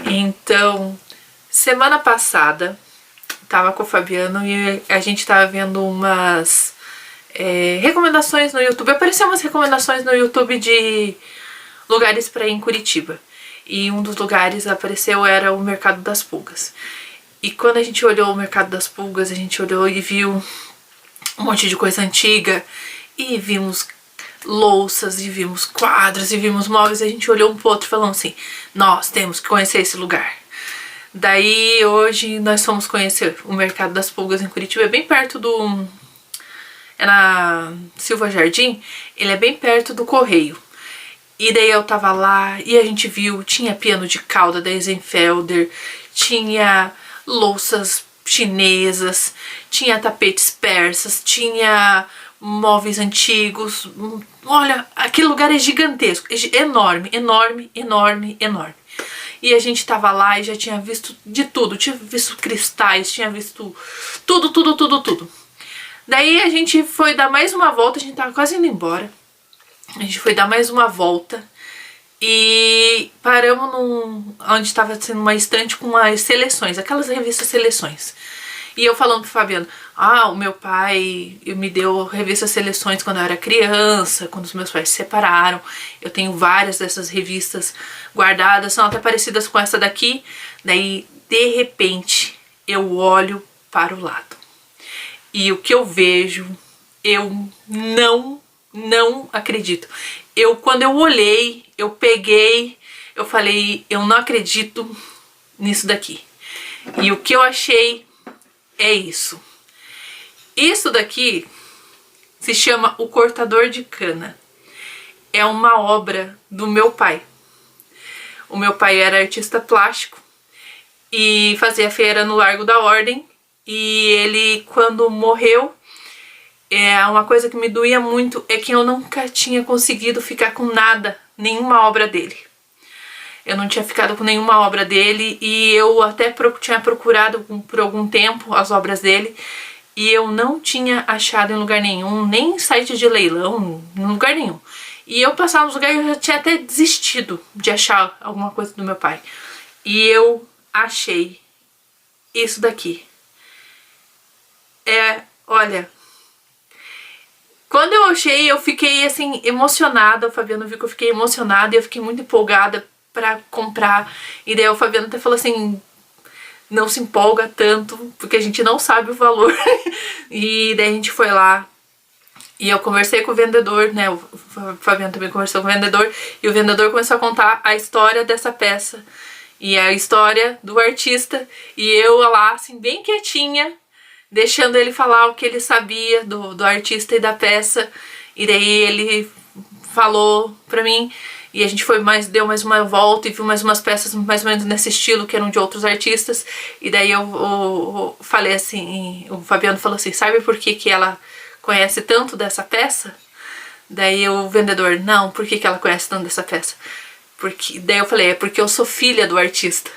Então, semana passada, tava com o Fabiano e a gente tava vendo umas recomendações no YouTube. Apareceram umas recomendações no YouTube de lugares pra ir em Curitiba. E um dos lugares apareceu era o Mercado das Pulgas. E quando a gente olhou o Mercado das Pulgas, a gente olhou e viu um monte de coisa antiga. E vimos louças, e vimos quadros, e vimos móveis. A gente olhou um pro outro e falou assim: nós temos que conhecer esse lugar. Daí hoje nós fomos conhecer o Mercado das Pulgas em Curitiba. É bem perto do... é na Silva Jardim. Ele é bem perto do Correio. E daí eu tava lá e a gente viu, tinha piano de cauda da Eisenfelder, tinha louças chinesas, tinha tapetes persas, tinha móveis antigos. Olha, aquele lugar é gigantesco, enorme, enorme, enorme, enorme. E a gente tava lá e já tinha visto de tudo, tinha visto cristais, tinha visto tudo, tudo, tudo, tudo. Daí a gente foi dar mais uma volta, a gente tava quase indo embora. A gente foi dar mais uma volta e paramos onde estava sendo uma estante com as seleções, aquelas revistas Seleções. E eu falando pro Fabiano: o meu pai me deu revistas Seleções quando eu era criança, quando os meus pais se separaram. Eu tenho várias dessas revistas guardadas, são até parecidas com essa daqui. Daí, de repente, eu olho para o lado. E o que eu vejo, eu não acredito. Quando eu olhei, eu peguei, eu falei: eu não acredito nisso daqui. E o que eu achei é isso. Isso daqui se chama O Cortador de Cana. É uma obra do meu pai. O meu pai era artista plástico e fazia feira no Largo da Ordem. E ele, quando morreu, uma coisa que me doía muito é que eu nunca tinha conseguido ficar com nada, nenhuma obra dele. Eu não tinha ficado com nenhuma obra dele e eu até tinha procurado por algum tempo as obras dele e eu não tinha achado em lugar nenhum, nem em site de leilão, em lugar nenhum. E eu passava nos lugares e eu já tinha até desistido de achar alguma coisa do meu pai. E eu achei isso daqui. Olha... Quando eu achei, eu fiquei assim, emocionada. O Fabiano viu que eu fiquei emocionada e eu fiquei muito empolgada pra comprar. E daí o Fabiano até falou assim: não se empolga tanto, porque a gente não sabe o valor. E daí a gente foi lá e eu conversei com o vendedor, né? O Fabiano também conversou com o vendedor. E o vendedor começou a contar a história dessa peça e a história do artista. E eu lá, assim, bem quietinha, deixando ele falar o que ele sabia do artista e da peça. E daí ele falou pra mim, e a gente deu mais uma volta e viu mais umas peças mais ou menos nesse estilo, que eram de outros artistas. E daí eu falei assim, o Fabiano falou assim: sabe por que ela conhece tanto dessa peça? Daí o vendedor: não, por que ela conhece tanto dessa peça? Daí eu falei: é porque eu sou filha do artista.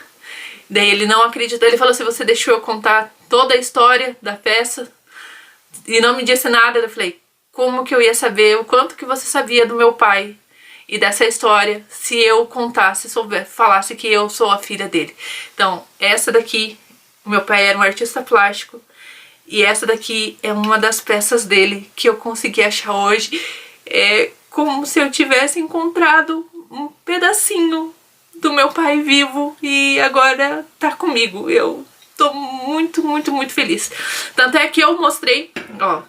Daí ele não acreditou, ele falou assim: você deixou eu contar toda a história da peça e não me disse nada. Eu falei: como que eu ia saber o quanto que você sabia do meu pai e dessa história se eu contasse, falasse que eu sou a filha dele? Então, essa daqui, o meu pai era um artista plástico e essa daqui é uma das peças dele que eu consegui achar hoje. É como se eu tivesse encontrado um pedacinho do meu pai vivo e agora tá comigo. Eu tô muito, muito, muito feliz. Tanto é que eu mostrei, ó,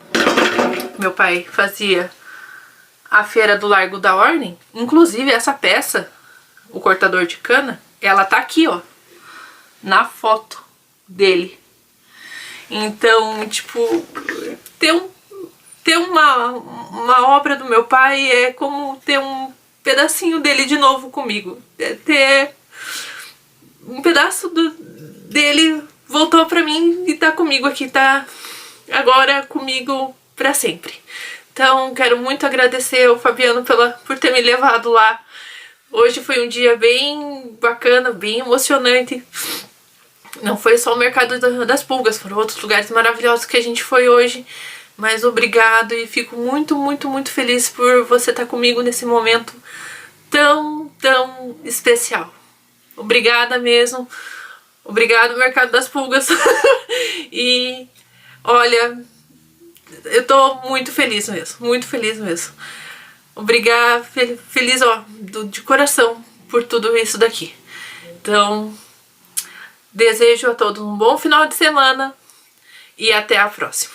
meu pai fazia a feira do Largo da Ordem. Inclusive essa peça, O Cortador de Cana, ela tá aqui, ó, na foto dele. Então, tipo, ter uma obra do meu pai é como ter um pedacinho dele de novo comigo. Ter um pedaço dele voltou pra mim e tá comigo aqui, tá agora comigo pra sempre. Então quero muito agradecer ao Fabiano por ter me levado lá. Hoje foi um dia bem bacana, bem emocionante. Não foi só o Mercado das Pulgas, foram outros lugares maravilhosos que a gente foi hoje. Mas obrigado, e fico muito, muito, muito feliz por você estar comigo nesse momento tão tão especial. Obrigada mesmo. Obrigado, Mercado das Pulgas. E olha, eu tô muito feliz mesmo, muito feliz mesmo. Obrigada, feliz, ó, de coração por tudo isso daqui. Então, desejo a todos um bom final de semana e até a próxima.